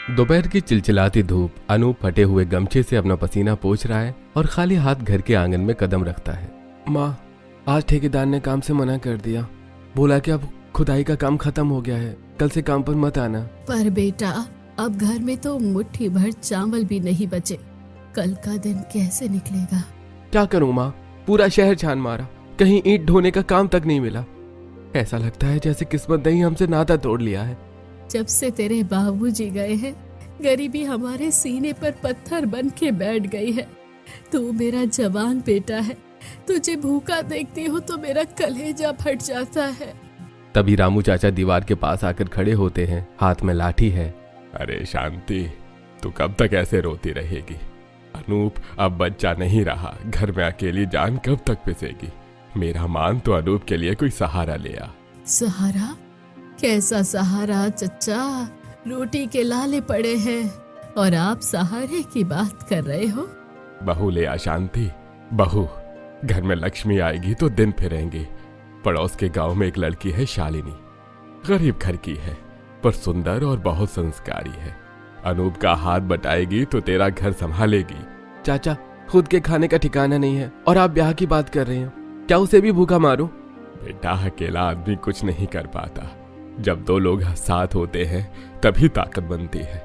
दोपहर की चिलचिलाती धूप। अनूप फटे हुए गमछे से अपना पसीना पोंछ रहा है और खाली हाथ घर के आंगन में कदम रखता है। माँ, आज ठेकेदार ने काम से मना कर दिया। बोला कि अब खुदाई का काम खत्म हो गया है, कल से काम पर मत आना। पर बेटा, अब घर में तो मुट्ठी भर चावल भी नहीं बचे, कल का दिन कैसे निकलेगा? क्या करूँ माँ, पूरा शहर छान मारा, कहीं ईंट ढोने का काम तक नहीं मिला। ऐसा लगता है जैसे किस्मत ने ही हमसे नाता तोड़ लिया है। जब से तेरे बाबूजी गए हैं, गरीबी हमारे सीने पर पत्थर बन के बैठ गई है। तू मेरा जवान बेटा है, तुझे भूखा देखती हो तो मेरा कलेजा फट जाता है। तभी रामू चाचा दीवार के पास आकर खड़े होते हैं, हाथ में लाठी है। अरे शांति, तू कब तक ऐसे रोती रहेगी? अनूप अब बच्चा नहीं रहा, घर में अकेली जान कब तक पिसेगी? मेरा मान तो अनूप के लिए कोई सहारा ले आ। सहारा? कैसा सहारा चच्चा? रोटी के लाले पड़े हैं और आप सहारे की बात कर रहे हो? बहू ले आ शांति, बहू। घर में लक्ष्मी आएगी तो दिन फिरेंगे। पड़ोस के गांव में एक लड़की है शालिनी, गरीब घर की है पर सुंदर और बहुत संस्कारी है। अनूप का हाथ बटाएगी तो तेरा घर संभालेगी। चाचा, खुद के खाने का ठिकाना नहीं है और आप ब्याह की बात कर रहे हो, क्या उसे भी भूखा मारूं? बेटा, अकेला आदमी कुछ नहीं कर पाता। जब दो लोग साथ होते हैं तभी ताकत बनती है।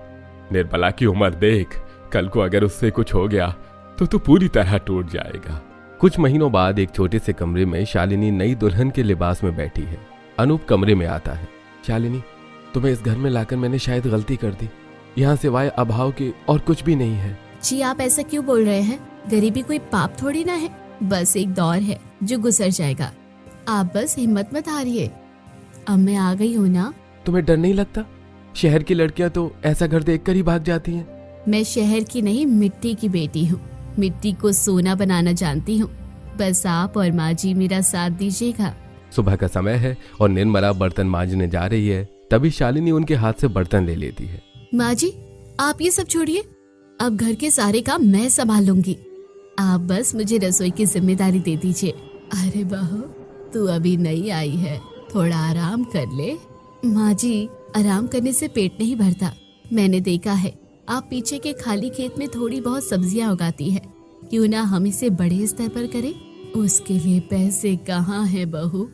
निर्मला की उम्र देख, कल को अगर उससे कुछ हो गया तो तू पूरी तरह टूट जाएगा। कुछ महीनों बाद एक छोटे से कमरे में शालिनी नई दुल्हन के लिबास में बैठी है। अनूप कमरे में आता है। शालिनी, तुम्हें इस घर में लाकर मैंने शायद गलती कर दी। यहाँ सिवाय अभाव के और कुछ भी नहीं है। जी, आप ऐसा क्यों बोल रहे हैं? गरीबी कोई पाप थोड़ी ना है, बस एक दौर है जो गुजर जाएगा। आप बस हिम्मत मत हारिए। अब मैं आ गई हूँ ना। तुम्हें डर नहीं लगता? शहर की लड़कियां तो ऐसा घर देखकर ही भाग जाती हैं। मैं शहर की नहीं, मिट्टी की बेटी हूँ। मिट्टी को सोना बनाना जानती हूँ। बस आप और माँ जी मेरा साथ दीजिएगा। सुबह का समय है और निर्मला बर्तन मांजने जा रही है। तभी शालिनी उनके हाथ से बर्तन ले लेती है। माँ जी, आप ये सब छोड़िए, अब घर के सारे काम मैं संभाल लूंगी। आप बस मुझे रसोई की जिम्मेदारी दे दीजिए। अरे बहू, तू अभी नई आई है, थोड़ा आराम कर ले। माँ जी, आराम करने से पेट नहीं भरता। मैंने देखा है आप पीछे के खाली खेत में थोड़ी बहुत सब्जियां उगाती है, क्यों ना हम इसे बड़े स्तर पर करें? उसके लिए पैसे कहाँ है बहू?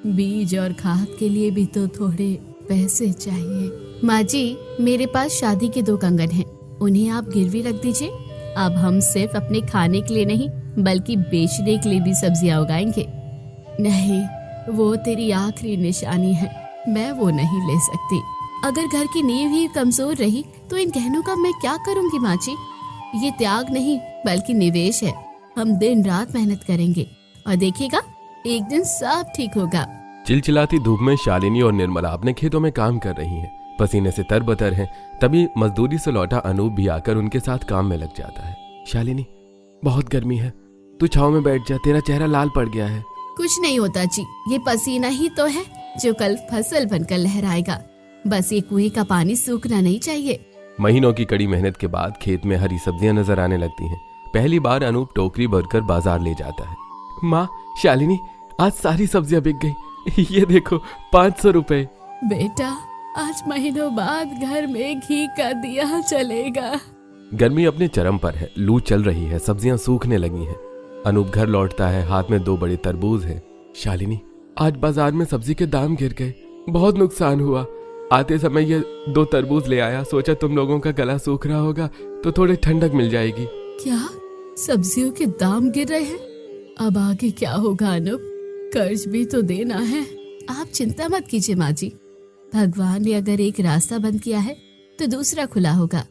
बीज और खाद के लिए भी तो थोड़े पैसे चाहिए। माँ जी, मेरे पास शादी के 2 कंगन हैं, उन्हें आप गिरवी रख दीजिए। अब हम सिर्फ अपने खाने के लिए नहीं बल्कि बेचने के लिए भी सब्जियां उगाएंगे। नहीं, वो तेरी आखिरी निशानी है, मैं वो नहीं ले सकती। अगर घर की नींव ही कमजोर रही तो इन गहनों का मैं क्या करूंगी माँ जी? ये त्याग नहीं बल्कि निवेश है। हम दिन रात मेहनत करेंगे और देखिएगा एक दिन सब ठीक होगा। चिलचिलाती धूप में शालिनी और निर्मला अपने खेतों में काम कर रही हैं, पसीने से तरबतर हैं। तभी मजदूरी से लौटा अनूप भी आकर उनके साथ काम में लग जाता है। शालिनी, बहुत गर्मी है, तू छांव में बैठ जा, तेरा चेहरा लाल पड़ गया है। कुछ नहीं होता जी, ये पसीना ही तो है जो कल फसल बनकर लहराएगा। बस ये कुएं का पानी सूखना नहीं चाहिए। महीनों की कड़ी मेहनत के बाद खेत में हरी सब्जियां नजर आने लगती हैं। पहली बार अनूप टोकरी भरकर बाजार ले जाता है। माँ, शालिनी, आज सारी सब्जियां बिक गई, ये देखो 500 रुपए। बेटा, आज महीनों बाद घर में घी का दिया चलेगा। गर्मी अपने चरम पर है, लू चल रही है, सब्जियां सूखने लगी हैं। अनूप घर लौटता है, हाथ में 2 बड़े तरबूज हैं। शालिनी, आज बाजार में सब्जी के दाम गिर गए, बहुत नुकसान हुआ। आते समय ये 2 तरबूज ले आया, सोचा तुम लोगों का गला सूख रहा होगा तो थोड़ी ठंडक मिल जाएगी। क्या सब्जियों के दाम गिर रहे हैं? अब आगे क्या होगा अनूप? कर्ज भी तो देना है। आप चिंता मत कीजिए माँ जी, भगवान ने अगर एक रास्ता बंद किया है तो दूसरा खुला होगा।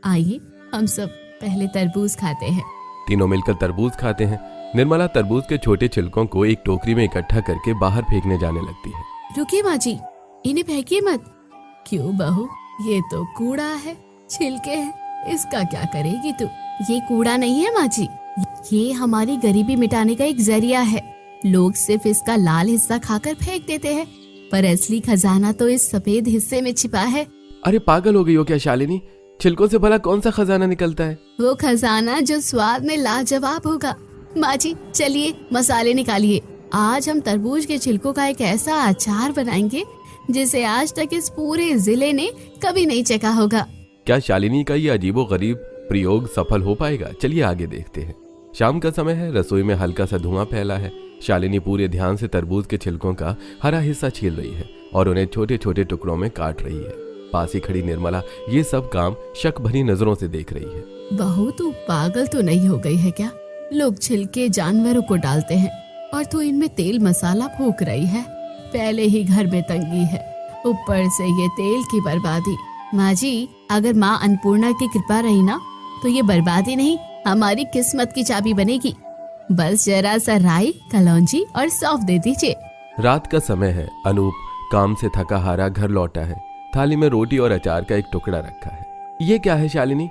आइए हम सब पहले तरबूज खाते हैं। तीनों मिलकर तरबूज खाते हैं। निर्मला तरबूज के छोटे छिलकों को एक टोकरी में इकट्ठा करके बाहर फेंकने जाने लगती है। रुकिए माँ जी, इन्हें फेंकिए मत। क्यों बहू, ये तो कूड़ा है, छिलके हैं, इसका क्या करेगी तू? ये कूड़ा नहीं है माँ जी, ये हमारी गरीबी मिटाने का एक जरिया है। लोग सिर्फ इसका लाल हिस्सा खाकर फेंक देते हैं, पर असली खजाना तो इस सफेद हिस्से में छिपा है। अरे पागल हो गई हो क्या शालिनी? छिलकों से भला कौन सा खजाना निकलता है? वो खजाना जो स्वाद में लाजवाब होगा। माँ जी, चलिए मसाले निकालिए। आज हम तरबूज के छिलकों का एक ऐसा अचार बनाएंगे जिसे आज तक इस पूरे जिले ने कभी नहीं चखा होगा। क्या शालिनी का ये अजीबोगरीब प्रयोग सफल हो पाएगा? चलिए आगे देखते हैं। शाम का समय है, रसोई में हल्का सा धुआं फैला है। शालिनी पूरे ध्यान से तरबूज के छिलकों का हरा हिस्सा छील रही है और उन्हें छोटे छोटे टुकड़ों में काट रही है। पास ही खड़ी निर्मला ये सब काम शक भरी नजरों से देख रही है। बहू तू पागल तो नहीं हो गई है क्या? लोग छिलके जानवरों को डालते हैं और तू इनमें तेल मसाला फूंक रही है। पहले ही घर में तंगी है, ऊपर से ये तेल की बर्बादी। माँ जी, अगर माँ अन्नपूर्णा की कृपा रही ना तो ये बर्बादी नहीं, हमारी किस्मत की चाबी बनेगी। बस जरा सा राई, कलौंजी और सौंफ दे दीजिए। रात का समय है। अनूप काम से थका हारा घर लौटा है। थाली में रोटी और अचार का एक टुकड़ा रखा है। ये क्या है शालिनी?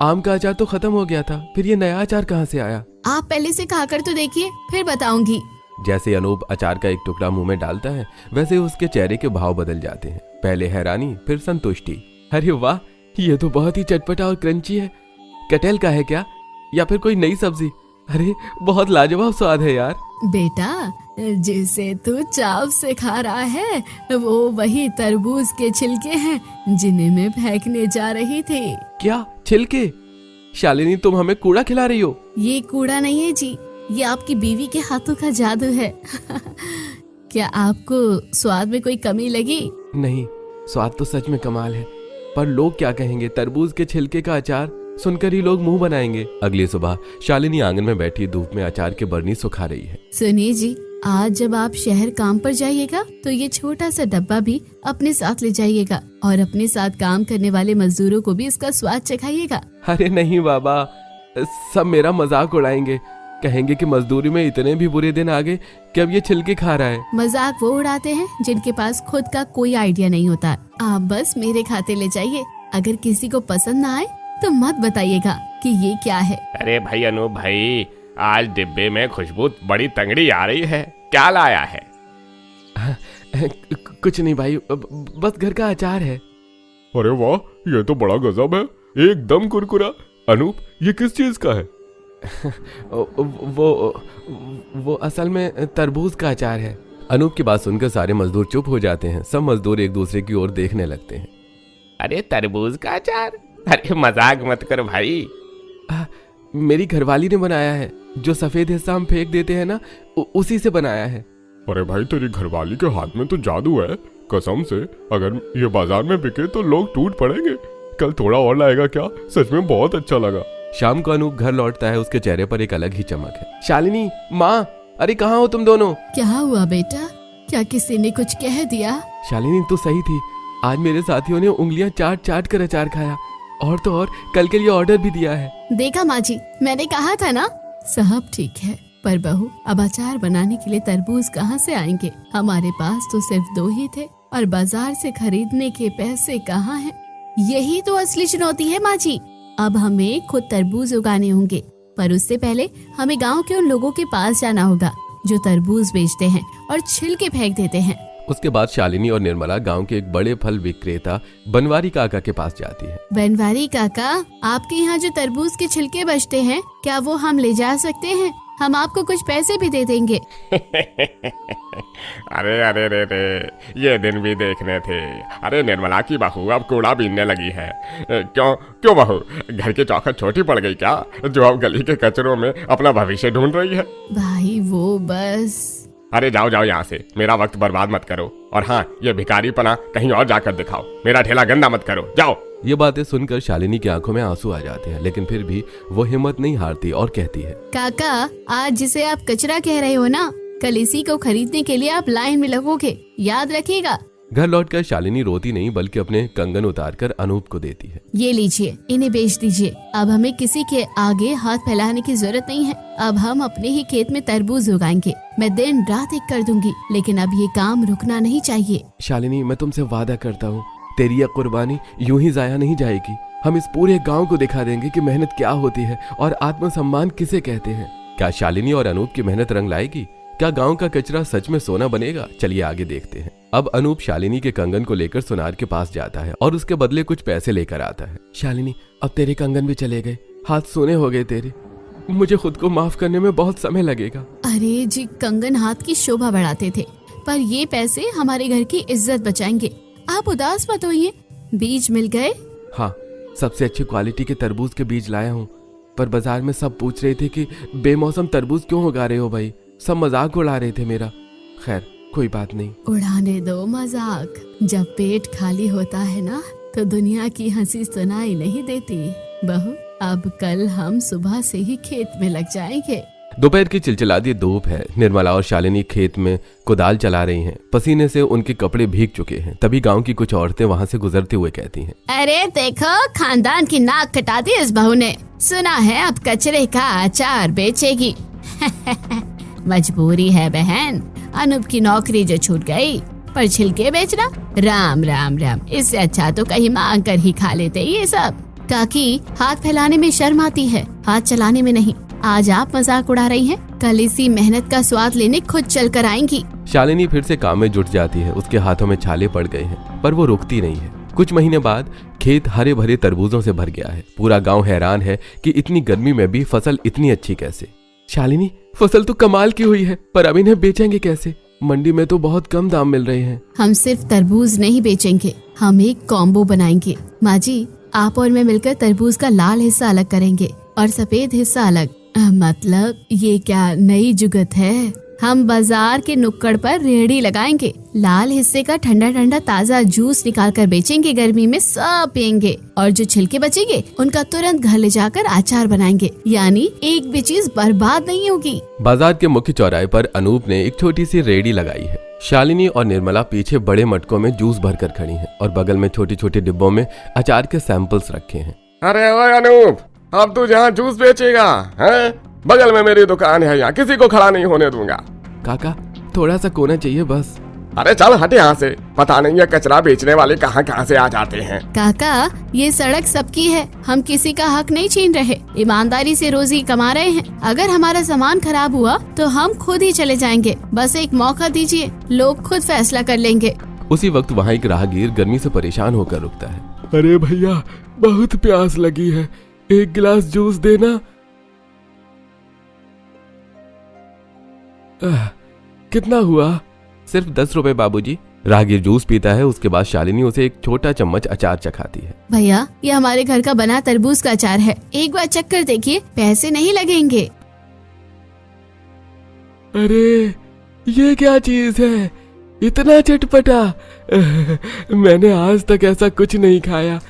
आम का अचार तो खत्म हो गया था, फिर ये नया अचार कहाँ से आया? आप पहले से खाकर तो देखिए, फिर बताऊंगी। जैसे अनूप अचार का एक टुकड़ा मुंह में डालता है वैसे उसके चेहरे के भाव बदल जाते हैं। पहले हैरानी, फिर संतुष्टि। अरे वाह, ये तो बहुत ही चटपटा और क्रंची है। कटहल का है क्या, या फिर कोई नई सब्जी? अरे बहुत लाजवाब स्वाद है यार। बेटा, जिसे तू चाव से खा रहा है वो वही तरबूज के छिलके हैं जिन्हें मैं फेंकने जा रही थी। क्या छिलके? शालिनी तुम हमें कूड़ा खिला रही हो? ये कूड़ा नहीं है जी, ये आपकी बीवी के हाथों का जादू है। क्या आपको स्वाद में कोई कमी लगी? नहीं, स्वाद तो सच में कमाल है, पर लोग क्या कहेंगे? तरबूज के छिलके का अचार सुनकर ही लोग मुंह बनाएंगे। अगली सुबह शालिनी आंगन में बैठी धूप में अचार की बरनी सुखा रही है। सुनिए जी, आज जब आप शहर काम पर जाइएगा तो ये छोटा सा डब्बा भी अपने साथ ले जाइएगा और अपने साथ काम करने वाले मजदूरों को भी इसका स्वाद चखाइएगा। अरे नहीं बाबा, सब मेरा मजाक उड़ाएंगे, कहेंगे कि मजदूरी में इतने भी बुरे दिन आ गए कि अब ये छिलके खा रहा है। मजाक वो उड़ाते हैं जिनके पास खुद का कोई आइडिया नहीं होता। आप बस मेरे खाते ले जाइए, अगर किसी को पसंद ना आए तो मत बताइएगा कि ये क्या है। अरे भाई अनूप भाई, आज डिब्बे में खुशबू बड़ी तंगड़ी आ रही है, क्या लाया है? कुछ नहीं भाई, बस घर का अचार है। अरे वाह, ये तो बड़ा गजब है, एकदम कुरकुरा। अनूप, ये किस चीज का है? वो असल में तरबूज का अचार है। अनूप की बात सुनकर सारे मजदूर चुप हो जाते हैं। सब मजदूर एक दूसरे की ओर देखने लगते हैं। अरे तरबूज का अचार? अरे मजाक मत कर भाई। मेरी घरवाली ने बनाया है, जो सफेद हिस्सा हम फेंक देते हैं ना, उसी से बनाया है। अरे भाई, तेरी घरवाली के हाथ में तो जादू है, कसम से। अगर ये बाजार में बिके तो लोग टूट पड़ेंगे। कल थोड़ा और लाएगा क्या? सच में बहुत अच्छा लगा। शाम को अनूप घर लौटता है, उसके चेहरे पर एक अलग ही चमक है। शालिनी, माँ, अरे कहाँ हो तुम दोनों? क्या हुआ बेटा, क्या किसी ने कुछ कह दिया? शालिनी तू सही थी, आज मेरे साथियों ने उंगलियां चाट चाट कर अचार खाया, और तो और कल के लिए ऑर्डर भी दिया है। देखा माँ जी, मैंने कहा था ना। सब ठीक है, पर बहू अब अचार बनाने के लिए तरबूज कहाँ से आएंगे? हमारे पास तो सिर्फ 2 ही थे और बाजार से खरीदने के पैसे कहाँ हैं? यही तो असली चुनौती है माँ जी। अब हमें खुद तरबूज उगाने होंगे, पर उससे पहले हमें गांव के उन लोगों के पास जाना होगा जो तरबूज बेचते हैं और छिलके फेंक देते हैं। उसके बाद शालिनी और निर्मला गांव के एक बड़े फल विक्रेता बनवारी काका के पास जाती है। बनवारी काका, आपके यहाँ जो तरबूज के छिलके बचते हैं, क्या वो हम ले जा सकते हैं? हम आपको कुछ पैसे भी दे देंगे। अरे अरे रे रे, ये दिन भी देखने थे। अरे निर्मला की बहू अब कूड़ा बीनने लगी है। क्यों क्यों बहू, घर की चौखट छोटी पड़ गई क्या, जो अब गली के कचरों में अपना भविष्य ढूंढ रही है? भाई वो बस। अरे जाओ जाओ यहाँ से, मेरा वक्त बर्बाद मत करो। और हाँ, ये भिखारीपना कहीं और जाकर दिखाओ, मेरा ठेला गंदा मत करो, जाओ। ये बातें सुनकर शालिनी की आंखों में आंसू आ जाते हैं, लेकिन फिर भी वो हिम्मत नहीं हारती और कहती है, काका, आज जिसे आप कचरा कह रहे हो ना, कल इसी को खरीदने के लिए आप लाइन में लगोगे, याद रखिएगा। घर लौटकर शालिनी रोती नहीं बल्कि अपने कंगन उतारकर अनूप को देती है। ये लीजिए, इन्हें बेच दीजिए। अब हमें किसी के आगे हाथ फैलाने की जरूरत नहीं है। अब हम अपने ही खेत में तरबूज उगाएंगे। मैं दिन रात एक कर दूंगी, लेकिन अब ये काम रुकना नहीं चाहिए। शालिनी, मैं तुमसे वादा करता हूँ, तेरी यह कुर्बानी यूं ही जाया नहीं जाएगी। हम इस पूरे गांव को दिखा देंगे कि मेहनत क्या होती है और आत्मसम्मान किसे कहते हैं। क्या शालिनी और अनूप की मेहनत रंग लाएगी? क्या गांव का कचरा सच में सोना बनेगा? चलिए आगे देखते हैं। अब अनूप शालिनी के कंगन को लेकर सुनार के पास जाता है और उसके बदले कुछ पैसे लेकर आता है। शालिनी, अब तेरे कंगन भी चले गए, हाथ सोने हो गए तेरे। मुझे खुद को माफ करने में बहुत समय लगेगा। अरे जी, कंगन हाथ की शोभा बढ़ाते थे, पर ये पैसे हमारे घर की इज्जत बचाएंगे। आप उदास मत होइए, बीज मिल गए। हाँ, सबसे अच्छी क्वालिटी के तरबूज के बीज लाया हूँ, पर बाजार में सब पूछ रहे थे कि बेमौसम तरबूज क्यों उगा रहे हो भाई। सब मजाक उड़ा रहे थे मेरा। खैर कोई बात नहीं। उड़ाने दो मजाक। जब पेट खाली होता है ना तो दुनिया की हंसी सुनाई नहीं देती। बहू, अब कल हम सुबह से ही खेत में लग जाएंगे। दोपहर की चिलचिलाती धूप है। निर्मला और शालिनी खेत में कुदाल चला रही हैं। पसीने से उनके कपड़े भीग चुके हैं। तभी गांव की कुछ औरतें वहां से गुजरते हुए कहती हैं, अरे देखो, खानदान की नाक कटा दी इस बहू ने। सुना है अब कचरे का अचार बेचेगी। मजबूरी है बहन, अनूप की नौकरी जो छूट गई, पर छिलके बेचना, राम राम राम। इससे अच्छा तो कहीं मांग कर ही खा लेते ये सब। काकी, हाथ फैलाने में शर्म आती है, हाथ चलाने में नहीं। आज आप मजाक उड़ा रही हैं, कल इसी मेहनत का स्वाद लेने खुद चल कर आएंगी। शालिनी फिर से काम में जुट जाती है। उसके हाथों में छाले पड़ गए हैं, पर वो रुकती नहीं है। कुछ महीने बाद खेत हरे भरे तरबूजों से भर गया है। पूरा गांव हैरान है कि इतनी गर्मी में भी फसल इतनी अच्छी कैसे। शालिनी, फसल तो कमाल की हुई है, पर अब इन्हें बेचेंगे कैसे? मंडी में तो बहुत कम दाम मिल रहे हैं। हम सिर्फ तरबूज नहीं बेचेंगे, हम एक कॉम्बो बनाएंगे। माँ जी, आप और मैं मिलकर तरबूज का लाल हिस्सा अलग करेंगे और सफेद हिस्सा अलग। मतलब ये क्या नई जुगत है? हम बाजार के नुक्कड़ पर रेहड़ी लगाएंगे। लाल हिस्से का ठंडा ठंडा ताज़ा जूस निकाल कर बेचेंगे। गर्मी में सब पियेंगे और जो छिलके बचेंगे उनका तुरंत घर ले जाकर अचार बनाएंगे। यानी एक भी चीज बर्बाद नहीं होगी। बाजार के मुख्य चौराहे पर अनूप ने एक छोटी सी रेहड़ी लगाई है। शालिनी और निर्मला पीछे बड़े मटकों में जूस भरकर खड़ी हैं और बगल में छोटे छोटे डिब्बों में अचार के सैंपल्स रखे हैं। अरे ओए अनूप, अब तू जहाँ जूस बेचेगा हैं? बगल में मेरी दुकान है, यहाँ किसी को खड़ा नहीं होने दूंगा। काका, थोड़ा सा कोना चाहिए बस। अरे चल हट यहाँ से, पता नहीं ये कचरा बेचने वाले कहाँ कहाँ से आ जाते हैं। काका, ये सड़क सबकी है, हम किसी का हक नहीं छीन रहे। ईमानदारी से रोजी कमा रहे हैं। अगर हमारा सामान खराब हुआ तो हम खुद ही चले जाएंगे। बस एक मौका दीजिए, लोग खुद फैसला कर लेंगे। उसी वक्त वहाँ एक राहगीर गर्मी से परेशान होकर रुकता है। अरे भैया, बहुत प्यास लगी है, एक गिलास जूस देना। कितना हुआ? सिर्फ 10 रुपए बाबूजी। राहगीर जूस पीता है। उसके बाद शालिनी उसे एक छोटा चम्मच अचार चखाती है। भैया, ये हमारे घर का बना तरबूज का अचार है, एक बार चख कर देखिए, पैसे नहीं लगेंगे। अरे ये क्या चीज है, इतना चटपटा? मैंने आज तक ऐसा कुछ नहीं खाया।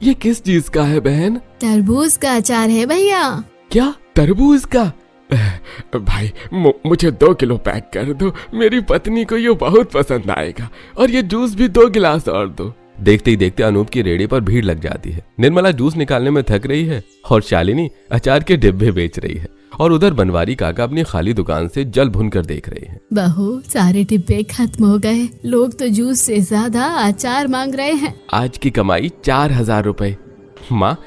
ये किस चीज का है बहन? तरबूज का अचार है भैया। क्या, तरबूज का? भाई मुझे 2 किलो पैक कर दो, मेरी पत्नी को ये बहुत पसंद आएगा। और ये जूस भी 2 गिलास और दो। देखते ही देखते अनूप की रेहड़ी पर भीड़ लग जाती है। निर्मला जूस निकालने में थक रही है और शालिनी अचार के डिब्बे बेच रही है और उधर बनवारी काका अपनी खाली दुकान से जल भुन कर देख रहे हैं। बहू, सारे डिब्बे खत्म हो गए। लोग तो जूस से ज्यादा अचार मांग रहे हैं। आज की कमाई 4000 रुपए। माँ,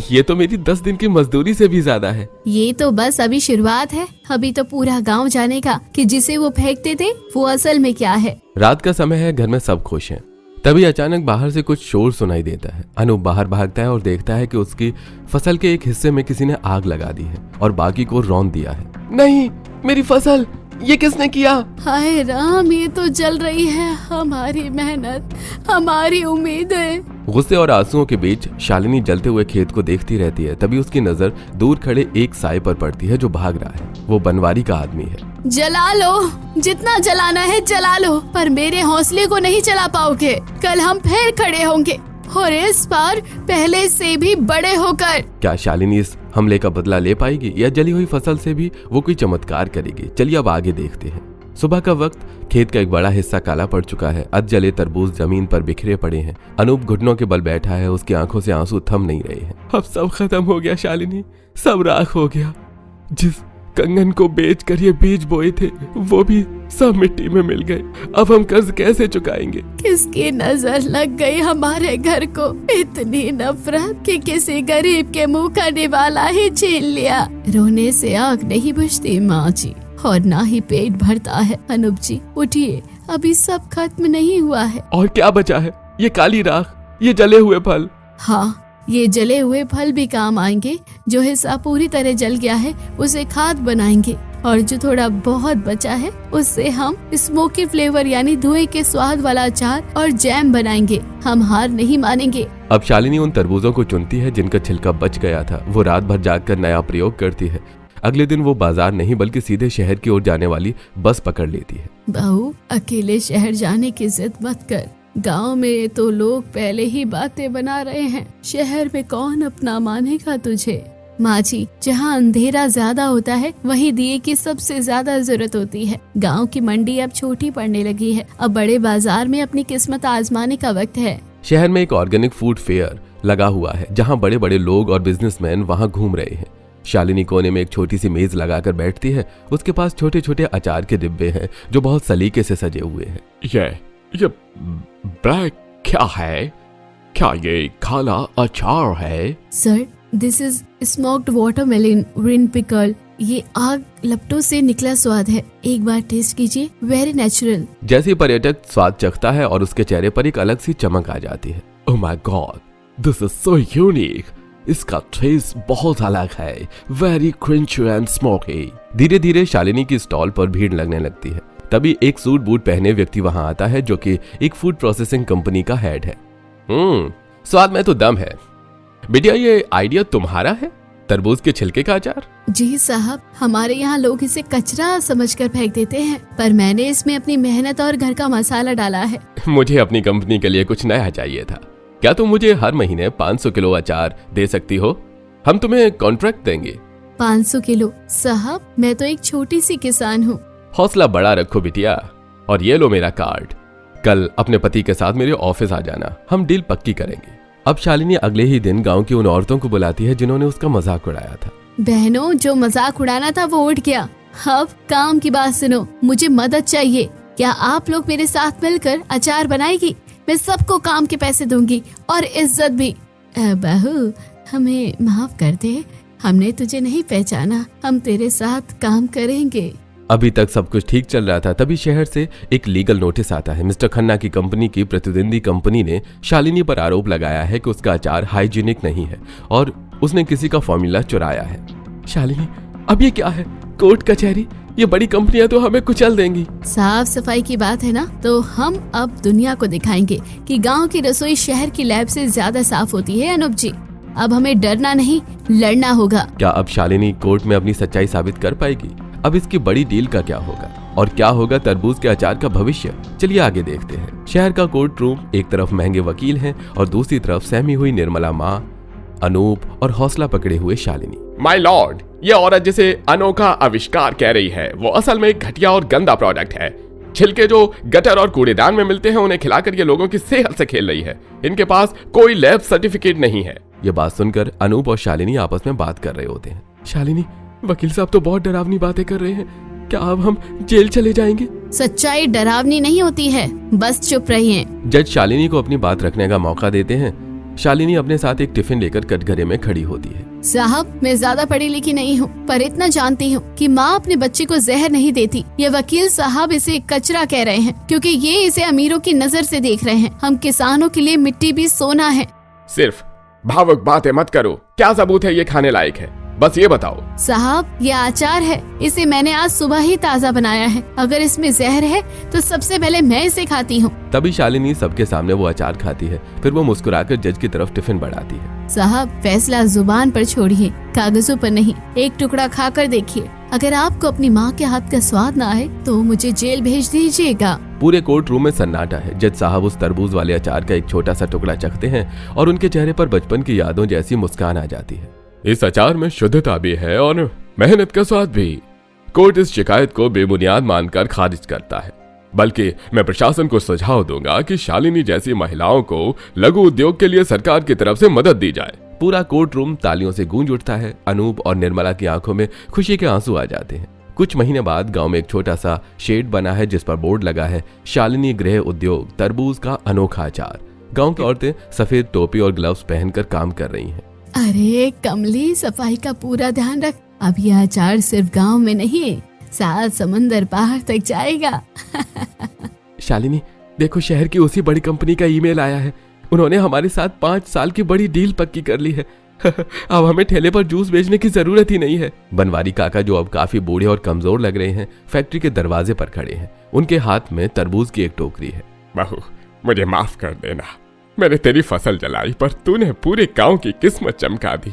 ये तो मेरी 10 दिन की मजदूरी से भी ज्यादा है। ये तो बस अभी शुरुआत है, अभी तो पूरा गांव जानेगा कि जिसे वो फेंकते थे वो असल में क्या है। रात का समय है, घर में सब खुश हैं। तभी अचानक बाहर से कुछ शोर सुनाई देता है। अनूप बाहर भागता है और देखता है कि उसकी फसल के एक हिस्से में किसी ने आग लगा दी है और बाकी को रौंद दिया है। नहीं, मेरी फसल, ये किसने किया? हाय राम, ये तो जल रही है हमारी मेहनत, हमारी उम्मीदें। गुस्से और आंसुओं के बीच शालिनी जलते हुए खेत को देखती रहती है। तभी उसकी नजर दूर खड़े एक साए पर पड़ती है जो भाग रहा है। वो बनवारी का आदमी है। जला लो, जितना जलाना है जला लो, पर मेरे हौसले को नहीं जला पाओगे। कल हम फिर खड़े होंगे और इस बार पहले से भी बड़े होकर। क्या शालिनी इस हमले का बदला ले पाएगी या जली हुई फसल से भी वो कोई चमत्कार करेगी? चलिए अब आगे देखते हैं। सुबह का वक्त, खेत का एक बड़ा हिस्सा काला पड़ चुका है। अध जले तरबूज जमीन पर बिखरे पड़े हैं। अनूप घुटनों के बल बैठा है, उसकी आंखों से आंसू थम नहीं रहे हैं। अब सब खत्म हो गया शालिनी, सब राख हो गया। जिस कंगन को बेचकर ये बीज बोए थे वो भी सब मिट्टी में मिल गए। अब हम कर्ज कैसे चुकाएंगे? किसकी नजर लग गई हमारे घर को? इतनी नफरत कि किसी गरीब के मुंह का निवाला ही छीन लिया। रोने से आग नहीं बुझती माँ जी, और ना ही पेट भरता है। अनूप जी उठिए, अभी सब खत्म नहीं हुआ है। और क्या बचा है? ये काली राख, ये जले हुए फल। हाँ, ये जले हुए फल भी काम आएंगे। जो हिस्सा पूरी तरह जल गया है उसे खाद बनाएंगे। और जो थोड़ा बहुत बचा है उससे हम स्मोकी फ्लेवर यानी धुएं के स्वाद वाला अचार और जैम बनाएंगे। हम हार नहीं मानेंगे। अब शालिनी उन तरबूजों को चुनती है जिनका छिलका बच गया था। वो रात भर जागकर नया प्रयोग करती है। अगले दिन वो बाजार नहीं बल्कि सीधे शहर की ओर जाने वाली बस पकड़ लेती है। बहू, अकेले शहर जाने की जिद मत कर। गांव में तो लोग पहले ही बातें बना रहे हैं। शहर में कौन अपना मानेगा तुझे। माँ जी, जहाँ अंधेरा ज्यादा होता है वहीं दिए की सबसे ज्यादा जरूरत होती है। गांव की मंडी अब छोटी पड़ने लगी है। अब बड़े बाजार में अपनी किस्मत आजमाने का वक्त है। शहर में एक ऑर्गेनिक फूड फेयर लगा हुआ है जहाँ बड़े बड़े लोग और बिजनेसमैन वहाँ घूम रहे हैं। शालिनी कोने में एक छोटी सी मेज लगाकर बैठती है। उसके पास छोटे छोटे अचार के डिब्बे हैं जो बहुत सलीके से सजे हुए हैं। ये ब्लैक क्या है? क्या ये काला अचार है? Sir, this is smoked watermelon green pickle. ये आग लपटों से निकला स्वाद है। एक बार टेस्ट कीजिए, वेरी नेचुरल। जैसे ही पर्यटक स्वाद चखता है और उसके चेहरे पर एक अलग सी चमक आ जाती है। Oh my God, this is so unique. इसका टेस्ट बहुत अलग है, वेरी क्रंची एंड स्मोकी। धीरे धीरे शालिनी की स्टॉल पर भीड़ लगने लगती है। तभी एक सूट बूट पहने व्यक्ति वहां आता है जो कि एक फूड प्रोसेसिंग कंपनी का हेड है। स्वाद में तो दम है। बेटिया, ये आइडिया तुम्हारा है? तरबूज के छिलके का अचार? जी साहब, हमारे यहाँ लोग इसे कचरा समझकर फेंक देते हैं, पर मैंने इसमें अपनी मेहनत और घर का मसाला डाला है। मुझे अपनी कंपनी के लिए कुछ नया चाहिए था। क्या तुम मुझे हर महीने 500 किलो अचार दे सकती हो? हम तुम्हें कॉन्ट्रैक्ट देंगे। 500 किलो? साहब, मैं तो एक छोटी सी किसान हूँ। हौसला बड़ा रखो बिटिया, और ये लो मेरा कार्ड। कल अपने पति के साथ मेरे ऑफिस आ जाना, हम डील पक्की करेंगे। अब शालिनी अगले ही दिन गांव की उन औरतों को बुलाती है जिन्होंने उसका मजाक उड़ाया था। बहनों, जो मजाक उड़ाना था वो उठ गया। अब काम की बात सुनो, मुझे मदद चाहिए। क्या आप लोग मेरे साथ मिलकर अचार बनाएगी? मैं सबको काम के पैसे दूंगी और इज्जत भी। बहू, हमें माफ कर दे, हमने तुझे नहीं पहचाना। हम तेरे साथ काम करेंगे। अभी तक सब कुछ ठीक चल रहा था, तभी शहर से एक लीगल नोटिस आता है। मिस्टर खन्ना की कंपनी की प्रतिद्वंदी कंपनी ने शालिनी पर आरोप लगाया है कि उसका अचार हाइजीनिक नहीं है और उसने किसी का फॉर्मूला चुराया है। शालिनी, अब ये क्या है? कोर्ट कचहरी? ये बड़ी कंपनियां तो हमें कुचल देंगी। साफ सफाई की बात है ना, तो हम अब दुनिया को दिखाएंगे कि गांव की रसोई शहर की लैब से ज्यादा साफ होती है। अनूप जी, अब हमें डरना नहीं, लड़ना होगा। क्या अब शालिनी कोर्ट में अपनी सच्चाई साबित कर पाएगी? अब इसकी बड़ी डील का क्या होगा और क्या होगा तरबूज के अचार का भविष्य? चलिए आगे देखते हैं। शहर का कोर्ट रूम, एक तरफ महंगे वकील हैं और दूसरी तरफ सहमी हुई निर्मला माँ, अनूप और हौसला पकड़े हुए शालिनी। माय लॉर्ड, ये औरत जिसे अनोखा आविष्कार कह रही है वो असल में एक घटिया और गंदा प्रोडक्ट है। छिलके जो गटर और कूड़ेदान में मिलते हैं उन्हें खिलाकर ये लोगों की सेहत से खेल रही है। इनके पास कोई लैब सर्टिफिकेट नहीं है। ये बात सुनकर अनूप और शालिनी आपस में बात कर रहे होते हैं। शालिनी, वकील साहब तो बहुत डरावनी बातें कर रहे हैं। क्या अब हम जेल चले जाएंगे? सच्चाई डरावनी नहीं होती है, बस चुप रहिए। जज शालिनी को अपनी बात रखने का मौका देते हैं। शालिनी अपने साथ एक टिफिन लेकर कटघरे में खड़ी होती है। साहब, मैं ज्यादा पढ़ी लिखी नहीं हूँ, पर इतना जानती हूँ कि माँ अपने बच्चे को जहर नहीं देती। ये वकील साहब इसे कचरा कह रहे हैं क्योंकि ये इसे अमीरों की नजर से देख रहे हैं। हम किसानों के लिए मिट्टी भी सोना है। सिर्फ भावुक बातें मत करो। क्या सबूत है ये खाने लायक है? बस ये बताओ। साहब, ये अचार है, इसे मैंने आज सुबह ही ताज़ा बनाया है। अगर इसमें जहर है तो सबसे पहले मैं इसे खाती हूँ। तभी शालिनी सबके सामने वो अचार खाती है, फिर वो मुस्कुराकर जज की तरफ टिफिन बढ़ाती है। साहब, फैसला जुबान पर छोड़िए, कागजों पर नहीं। एक टुकड़ा खाकर देखिए, अगर आपको अपनी माँ के हाथ का स्वाद ना आए तो मुझे जेल भेज दीजिएगा। पूरे कोर्ट रूम में सन्नाटा है। जज साहब उस तरबूज वाले अचार का एक छोटा सा टुकड़ा चखते हैं और उनके चेहरे पर बचपन की यादों जैसी मुस्कान आ जाती है। इस अचार में शुद्धता भी है और मेहनत का स्वाद भी। कोर्ट इस शिकायत को बेबुनियाद मानकर खारिज करता है, बल्कि मैं प्रशासन को सुझाव दूंगा कि शालिनी जैसी महिलाओं को लघु उद्योग के लिए सरकार की तरफ से मदद दी जाए। पूरा कोर्ट रूम तालियों से गूंज उठता है। अनूप और निर्मला की आंखों में खुशी के आंसू आ जाते हैं। कुछ महीने बाद गांव में एक छोटा सा शेड बना है जिस पर बोर्ड लगा है, शालिनी गृह उद्योग, तरबूज का अनोखा अचार। गांव की औरतें सफेद टोपी और ग्लव्स पहनकर काम कर रही हैं। अरे कमली, सफाई का पूरा ध्यान रख। अब यह अचार सिर्फ गांव में नहीं, 7 समंदर पार तक जाएगा। शालिनी, देखो, शहर की उसी बड़ी कंपनी का ईमेल आया है। उन्होंने हमारे साथ 5 साल की बड़ी डील पक्की कर ली है। अब हमें ठेले पर जूस बेचने की जरूरत ही नहीं है। बनवारी काका, जो अब काफी बूढ़े और कमजोर लग रहे हैं, फैक्ट्री के दरवाजे पर खड़े हैं। उनके हाथ में तरबूज की एक टोकरी है। बहू, मुझे माफ कर देना। मैंने तेरी फसल जलाई पर तूने पूरे गांव की किस्मत चमका दी।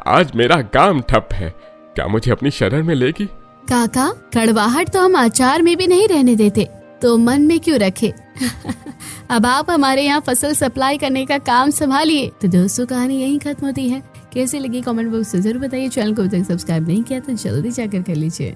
आज मेरा काम ठप है। क्या मुझे अपनी शरण में लेगी? काका, कड़वाहट तो हम अचार में भी नहीं रहने देते, तो मन में क्यों रखे। अब आप हमारे यहाँ फसल सप्लाई करने का काम संभालिए। तो दोस्तों, कहानी यहीं खत्म होती है। कैसे लगी कमेंट बॉक्स से जरूर बताइए। चैनल को अभी तक सब्सक्राइब नहीं किया तो जल्दी जाकर कर लीजिए।